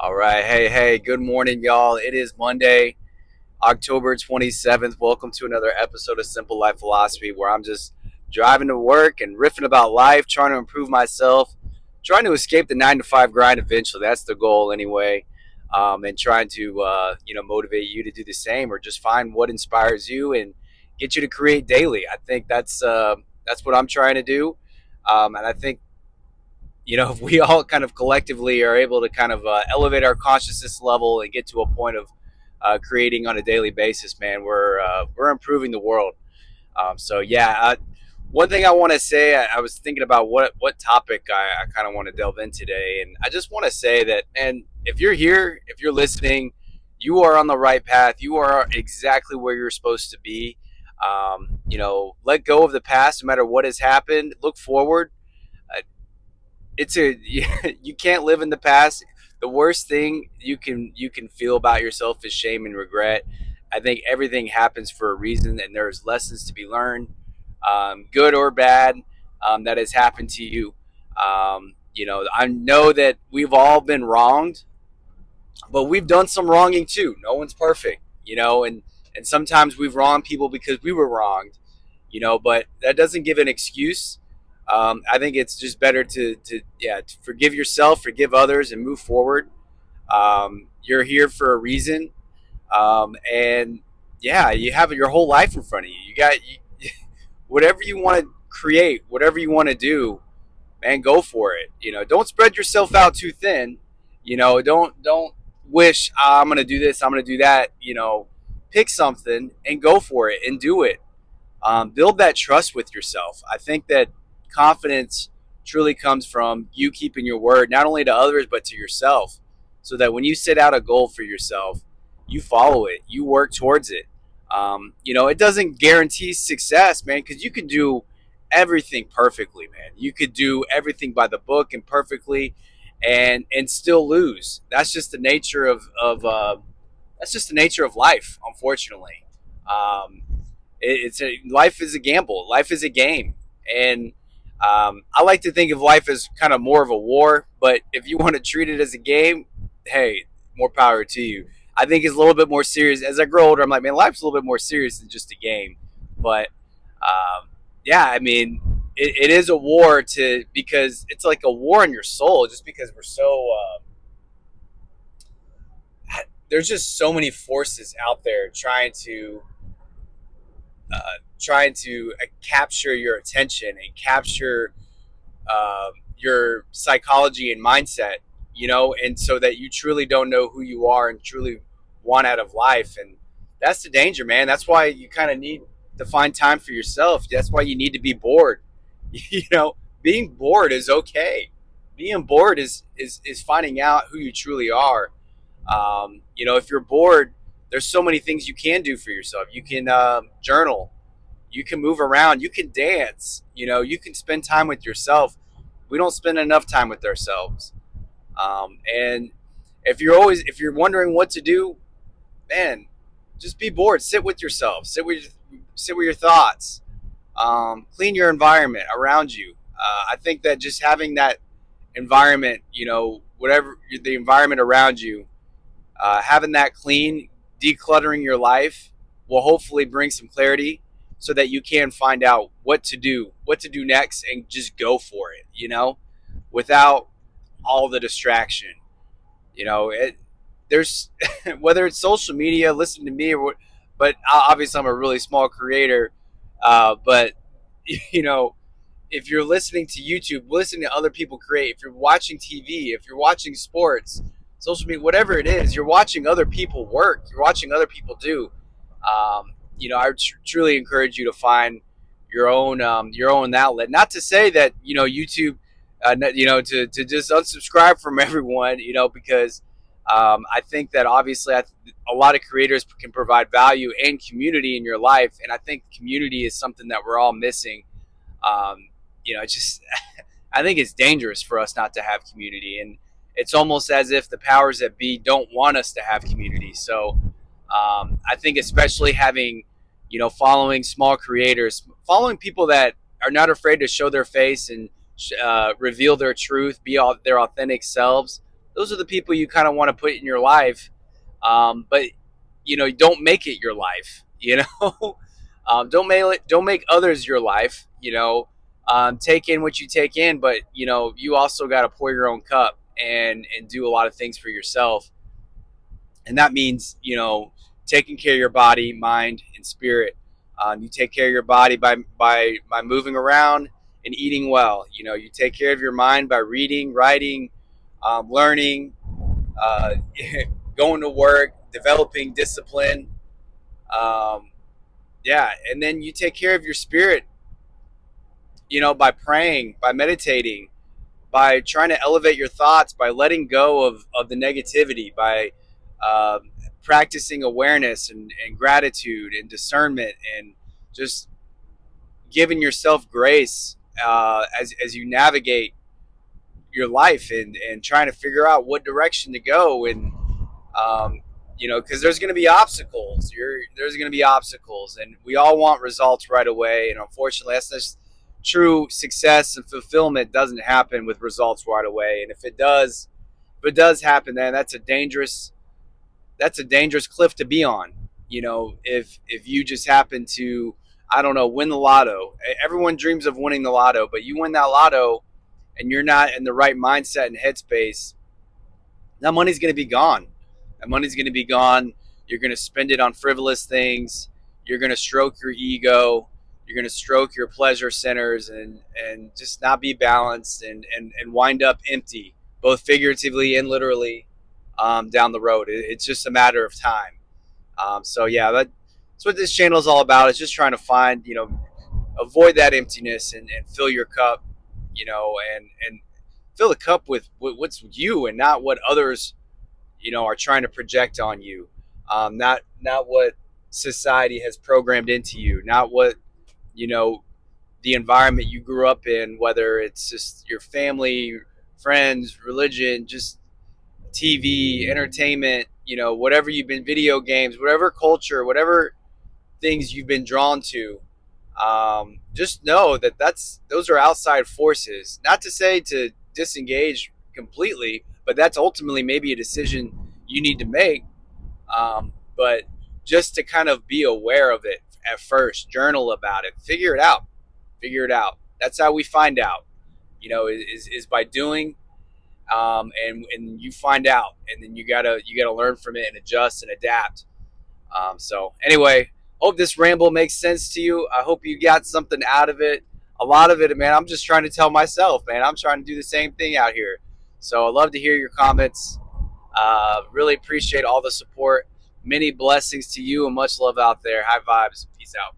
All right. Hey, good morning, y'all. It is Monday, October 27th. Welcome to another episode of Simple Life Philosophy, where I'm just driving to work and riffing about life, trying to improve myself, trying to escape the 9 to 5 grind eventually. That's the goal, anyway. And trying to, motivate you to do the same or just find what inspires you and get you to create daily. I think that's what I'm trying to do. And I think if we all kind of collectively are able to kind of elevate our consciousness level and get to a point of creating on a daily basis, man, we're improving the world. So yeah, one thing I want to say, I was thinking about what topic I kind of want to delve in today, and I just want to say that, man, if you're here, if you're listening, you are on the right path. You are exactly where you're supposed to be. Let go of the past, no matter what has happened. Look forward. Uh, it's a you can't live in the past. The worst thing you can feel about yourself is shame and regret. I think everything happens for a reason, and there's lessons to be learned, good or bad, that has happened to you. I know that we've all been wronged, but we've done some wronging too. No one's perfect, and sometimes we've wronged people because we were wronged, but that doesn't give an excuse. I think it's just better to forgive yourself, forgive others, and move forward. You're here for a reason, and yeah, you have your whole life in front of you. Whatever you want to create, whatever you want to do, man, go for it. Don't spread yourself out too thin. Don't wish, I'm gonna do this, I'm gonna do that. Pick something and go for it and do it. Build that trust with yourself. I think that confidence truly comes from you keeping your word, not only to others, but to yourself. So that when you set out a goal for yourself, you follow it, you work towards it. It doesn't guarantee success, man, because you can do everything perfectly, man. You could do everything by the book and perfectly, and still lose. That's just the nature of life, unfortunately. Um, Life is a gamble. Life is a game, and I like to think of life as kind of more of a war. But if you want to treat it as a game, hey, more power to you. I think it's a little bit more serious. As I grow older, I'm like, man, life's a little bit more serious than just a game. But yeah, I mean, it is a war because it's like a war in your soul. Just because we're so there's just so many forces out there trying to capture your attention and capture your psychology and mindset, and so that you truly don't know who you are and truly want out of life. And that's the danger, man. That's why you kind of need to find time for yourself. That's why you need to be bored. you know Being bored is okay. Being bored is finding out who you truly are. If you're bored, there's so many things you can do for yourself. You can journal, you can move around, you can dance, you can spend time with yourself. We don't spend enough time with ourselves. And if you're wondering what to do, man, just be bored. Sit with yourself. Sit with your thoughts. Clean your environment around you. I think that just having that environment, whatever the environment around you, having that clean, decluttering your life will hopefully bring some clarity so that you can find out what to do next, and just go for it, without all the distraction. There's whether it's social media, listen to me, but obviously I'm a really small creator. But you know, if you're listening to YouTube, listening to other people create, if you're watching TV, if you're watching sports, social media, whatever it is, you're watching other people work, you're watching other people do. I truly encourage you to find your own outlet. Not to say that YouTube, to just unsubscribe from everyone, because I think that obviously a lot of creators can provide value and community in your life, and I think community is something that we're all missing. Just I think it's dangerous for us not to have community, and it's almost as if the powers that be don't want us to have community. So I think especially having, following small creators, following people that are not afraid to show their face and reveal their truth, be all their authentic selves. those are the people you kind of want to put in your life. But don't make it your life. Don't make others your life. Take in what you take in, but you also got to pour your own cup and do a lot of things for yourself, and that means taking care of your body, mind, and spirit. You take care of your body by moving around and eating well. You take care of your mind by reading, writing, learning, uh, going to work, developing discipline. Um, yeah, and then you take care of your spirit, by praying, by meditating, by trying to elevate your thoughts, by letting go of the negativity, by practicing awareness and gratitude and discernment, and just giving yourself grace as you navigate your life, and trying to figure out what direction to go. And because there's going to be obstacles. There's going to be obstacles, and we all want results right away. And unfortunately, that's just true. Success and fulfillment doesn't happen with results right away. And if it does happen, then that's a dangerous cliff to be on. If you just happen to, I don't know, win the lotto. Everyone dreams of winning the lotto, but you win that lotto and you're not in the right mindset and headspace, that money's going to be gone. That money's going to be gone. You're going to spend it on frivolous things. You're going to stroke your ego. You're going to stroke your pleasure centers, and just not be balanced, and wind up empty, both figuratively and literally, down the road. It's just a matter of time. So yeah, that's what this channel is all about. It's just trying to find, avoid that emptiness, and fill your cup, and fill the cup with what's you, and not what others, are trying to project on you. Not what society has programmed into you. Not what you know the environment you grew up in, whether it's just your family, friends, religion, just TV, entertainment, whatever you've been, video games, whatever culture, whatever things you've been drawn to. Just know that those are outside forces. Not to say to disengage completely, but that's ultimately maybe a decision you need to make. But just to kind of be aware of it at first, journal about it, figure it out, figure it out. That's how we find out. Is by doing, and you find out, and then you gotta learn from it and adjust and adapt. So anyway, hope this ramble makes sense to you. I hope you got something out of it. A lot of it, man, I'm just trying to tell myself, man. I'm trying to do the same thing out here. So I'd love to hear your comments. Really appreciate all the support. Many blessings to you and much love out there. High vibes. Peace out.